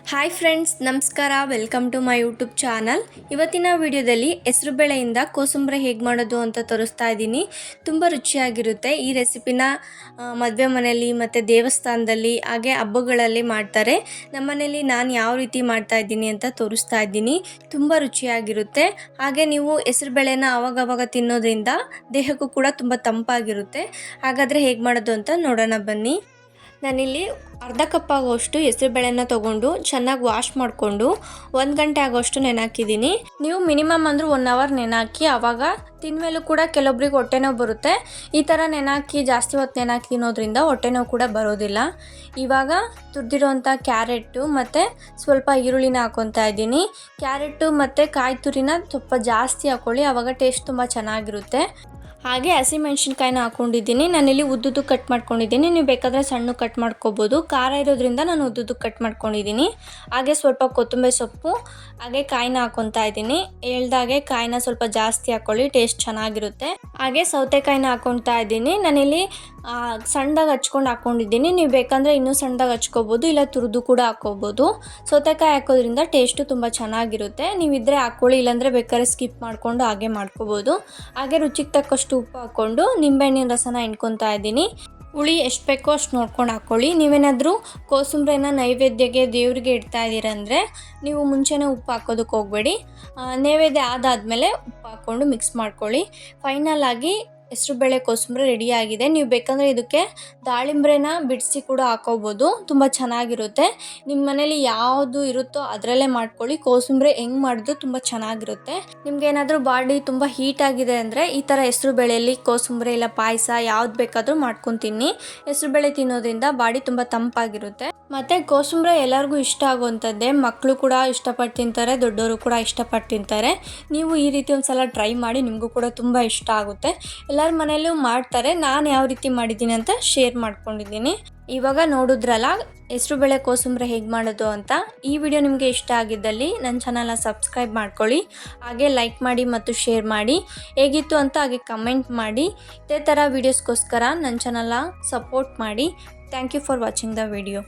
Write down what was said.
Hi friends, ನಮಸ್ಕಾರ. Welcome to my YouTube channel. ಇವತ್ತಿನ ವಿಡಿಯೋದಲ್ಲಿ ಹೆಸರುಬೇಳೆಯಿಂದ ಕೋಸಂಬರಿ ಹೇಗೆ ಮಾಡೋದು ಅಂತ ತೋರಿಸ್ತಾ ಇದ್ದೀನಿ. ತುಂಬ ರುಚಿಯಾಗಿರುತ್ತೆ. ಈ ರೆಸಿಪಿನ ಮದುವೆ ಮನೆಯಲ್ಲಿ ಮತ್ತು ದೇವಸ್ಥಾನದಲ್ಲಿ ಹಾಗೆ ಹಬ್ಬಗಳಲ್ಲಿ ಮಾಡ್ತಾರೆ. ನಮ್ಮನೇಲಿ ನಾನು ಯಾವ ರೀತಿ ಮಾಡ್ತಾ ಇದ್ದೀನಿ ಅಂತ ತೋರಿಸ್ತಾ ಇದ್ದೀನಿ. ತುಂಬ ರುಚಿಯಾಗಿರುತ್ತೆ. ಹಾಗೆ ನೀವು ಹೆಸರುಬೇಳೆನ ಆವಾಗವಾಗ ತಿನ್ನೋದ್ರಿಂದ ದೇಹಕ್ಕೂ ಕೂಡ ತುಂಬ ತಂಪಾಗಿರುತ್ತೆ. ಹಾಗಾದರೆ ಹೇಗೆ ಮಾಡೋದು ಅಂತ ನೋಡೋಣ ಬನ್ನಿ. ನಾನಿಲ್ಲಿ ಅರ್ಧ ಕಪ್ ಆಗೋಷ್ಟು ಹೆಸರುಬೇಳೆನ ತೊಗೊಂಡು ಚೆನ್ನಾಗಿ ವಾಶ್ ಮಾಡಿಕೊಂಡು 1 ಗಂಟೆ ಆಗೋಷ್ಟು ನೆನಾಕಿದ್ದೀನಿ. ನೀವು ಮಿನಿಮಮ್ ಅಂದರೂ 1 ಅವರ್ ನೆನಾಕಿ. ಆವಾಗ ತಿಂದಮೇಲೂ ಕೂಡ ಕೆಲವೊಬ್ರಿಗೆ ಹೊಟ್ಟೆ ನೋವು ಬರುತ್ತೆ. ಈ ಥರ ನೆನಾಕಿ ಜಾಸ್ತಿ ಹೊತ್ತು ನೆನಾಕಿ ತಿನ್ನೋದ್ರಿಂದ ಹೊಟ್ಟೆ ನೋವು ಕೂಡ ಬರೋದಿಲ್ಲ. ಇವಾಗ ತುರಿದಿರೋಂಥ ಕ್ಯಾರೆಟು ಮತ್ತು ಸ್ವಲ್ಪ ಈರುಳ್ಳಿನ ಹಾಕ್ಕೊತಾ ಇದ್ದೀನಿ. ಕ್ಯಾರೆಟು ಮತ್ತು ಕಾಯಿ ತುರಿನ ಸ್ವಲ್ಪ ಜಾಸ್ತಿ ಹಾಕ್ಕೊಳ್ಳಿ, ಆವಾಗ ಟೇಸ್ಟ್ ತುಂಬ ಚೆನ್ನಾಗಿರುತ್ತೆ. ಹಾಗೆ ಹಸಿಮೆಣ್ಸಿನ್ಕಾಯಿನ ಹಾಕ್ಕೊಂಡಿದ್ದೀನಿ. ನಾನಿಲ್ಲಿ ಉದ್ದುದ್ದು ಕಟ್ ಮಾಡ್ಕೊಂಡಿದ್ದೀನಿ. ನೀವು ಬೇಕಾದರೆ ಸಣ್ಣ ಕಟ್ ಮಾಡ್ಕೋಬೋದು. ಖಾರ ಇರೋದ್ರಿಂದ ನಾನು ಉದ್ದುದ್ದು ಕಟ್ ಮಾಡ್ಕೊಂಡಿದ್ದೀನಿ. ಹಾಗೆ ಸ್ವಲ್ಪ ಕೊತ್ತಂಬರಿ ಸೊಪ್ಪು ಹಾಗೆ ಕಾಯಿನ ಹಾಕ್ಕೊತಾ ಇದ್ದೀನಿ. ಹೇಳ್ದಾಗೆ ಕಾಯಿನ ಸ್ವಲ್ಪ ಜಾಸ್ತಿ ಹಾಕ್ಕೊಳ್ಳಿ, ಟೇಸ್ಟ್ ಚೆನ್ನಾಗಿರುತ್ತೆ. ಹಾಗೆ ಸೌತೆಕಾಯಿನ ಹಾಕ್ಕೊತಾ ಇದ್ದೀನಿ. ನಾನಿಲ್ಲಿ ಸಣ್ಣದಾಗಿ ಹಚ್ಕೊಂಡು ಹಾಕ್ಕೊಂಡಿದ್ದೀನಿ. ನೀವು ಬೇಕಂದರೆ ಇನ್ನೂ ಸಣ್ಣದಾಗಿ ಹಚ್ಕೋಬೋದು, ಇಲ್ಲ ತುರಿದು ಕೂಡ ಹಾಕ್ಕೋಬೋದು. ಸೌತೆಕಾಯಿ ಹಾಕೋದ್ರಿಂದ ಟೇಸ್ಟು ತುಂಬ ಚೆನ್ನಾಗಿರುತ್ತೆ. ನೀವಿದ್ದರೆ ಹಾಕ್ಕೊಳ್ಳಿ, ಇಲ್ಲಾಂದರೆ ಬೇಕಾದ್ರೆ ಸ್ಕಿಪ್ ಮಾಡಿಕೊಂಡು ಹಾಗೆ ಮಾಡ್ಕೋಬೋದು. ಹಾಗೆ ರುಚಿಗೆ ತಕ್ಕಷ್ಟು ಉಪ್ಪು ಹಾಕ್ಕೊಂಡು ನಿಂಬೆಹಣ್ಣಿನ ರಸನ ಹಿಂಡ್ಕೊತಾ ಇದ್ದೀನಿ. ಹುಳಿ ಎಷ್ಟು ಬೇಕೋ ಅಷ್ಟು ನೋಡ್ಕೊಂಡು ಹಾಕ್ಕೊಳ್ಳಿ. ನೀವೇನಾದರೂ ಕೋಸಂಬರಿನ ನೈವೇದ್ಯಕ್ಕೆ ದೇವರಿಗೆ ಇಡ್ತಾ ಇದ್ದೀರಂದರೆ ನೀವು ಮುಂಚೆನೇ ಉಪ್ಪು ಹಾಕೋದಕ್ಕೆ ಹೋಗಬೇಡಿ. ನೈವೇದ್ಯ ಆದಾದಮೇಲೆ ಉಪ್ಪು ಹಾಕ್ಕೊಂಡು ಮಿಕ್ಸ್ ಮಾಡ್ಕೊಳ್ಳಿ. ಫೈನಲ್ ಆಗಿ ಹೆಸರುಬೇಳೆ ಕೋಸಂಬರಿ ರೆಡಿಯಾಗಿದೆ. ನೀವು ಬೇಕಂದರೆ ಇದಕ್ಕೆ ದಾಳಿಂಬ್ರೆನ ಬಿಡಿಸಿ ಕೂಡ ಹಾಕೋಬೋದು, ತುಂಬ ಚೆನ್ನಾಗಿರುತ್ತೆ. ನಿಮ್ಮ ಮನೇಲಿ ಯಾವುದು ಇರುತ್ತೋ ಅದರಲ್ಲೇ ಮಾಡ್ಕೊಳ್ಳಿ. ಕೋಸಂಬರಿ ಹೆಂಗೆ ಮಾಡಿದ್ರು ತುಂಬ ಚೆನ್ನಾಗಿರುತ್ತೆ. ನಿಮ್ಗೇನಾದರೂ ಬಾಡಿ ತುಂಬ ಹೀಟ್ ಆಗಿದೆ ಅಂದರೆ ಈ ಥರ ಹೆಸರುಬೇಳೆಯಲ್ಲಿ ಕೋಸಂಬರಿ ಇಲ್ಲ ಪಾಯಸ ಯಾವ್ದು ಬೇಕಾದರೂ ಮಾಡ್ಕೊಂಡು ತಿನ್ನಿ. ಹೆಸರುಬೇಳೆ ತಿನ್ನೋದ್ರಿಂದ ಬಾಡಿ ತುಂಬ ತಂಪಾಗಿರುತ್ತೆ. ಮತ್ತು ಕೋಸಂಬರಿ ಎಲ್ಲರಿಗೂ ಇಷ್ಟ ಆಗುವಂಥದ್ದೇ. ಮಕ್ಕಳು ಕೂಡ ಇಷ್ಟಪಟ್ಟು ತಿಂತಾರೆ, ದೊಡ್ಡವರು ಕೂಡ ಇಷ್ಟಪಟ್ಟು ತಿಂತಾರೆ. ನೀವು ಈ ರೀತಿ ಒಂದು ಸಲ ಟ್ರೈ ಮಾಡಿ, ನಿಮಗೂ ಕೂಡ ತುಂಬ ಇಷ್ಟ ಆಗುತ್ತೆ. ಎಲ್ಲರ ಮನೆಯಲ್ಲೂ ಮಾಡ್ತಾರೆ. ನಾನು ಯಾವ ರೀತಿ ಮಾಡಿದ್ದೀನಿ ಅಂತ ಶೇರ್ ಮಾಡ್ಕೊಂಡಿದ್ದೀನಿ. ಇವಾಗ ನೋಡಿದ್ರಲ್ಲ ಹೆಸರುಬೇಳೆ ಕೋಸಂಬರಿ ಹೇಗೆ ಮಾಡೋದು ಅಂತ. ಈ ವಿಡಿಯೋ ನಿಮಗೆ ಇಷ್ಟ ಆಗಿದ್ದಲ್ಲಿ ನನ್ನ ಚಾನಲ್ನ ಸಬ್ಸ್ಕ್ರೈಬ್ ಮಾಡ್ಕೊಳ್ಳಿ. ಹಾಗೆ ಲೈಕ್ ಮಾಡಿ ಮತ್ತು ಶೇರ್ ಮಾಡಿ. ಹೇಗಿತ್ತು ಅಂತ ಹಾಗೆ ಕಮೆಂಟ್ ಮಾಡಿ. ಇದೇ ಥರ ವೀಡಿಯೋಸ್ಗೋಸ್ಕರ ನನ್ನ ಚಾನಲ್ನ ಸಪೋರ್ಟ್ ಮಾಡಿ. Thank you for watching the video.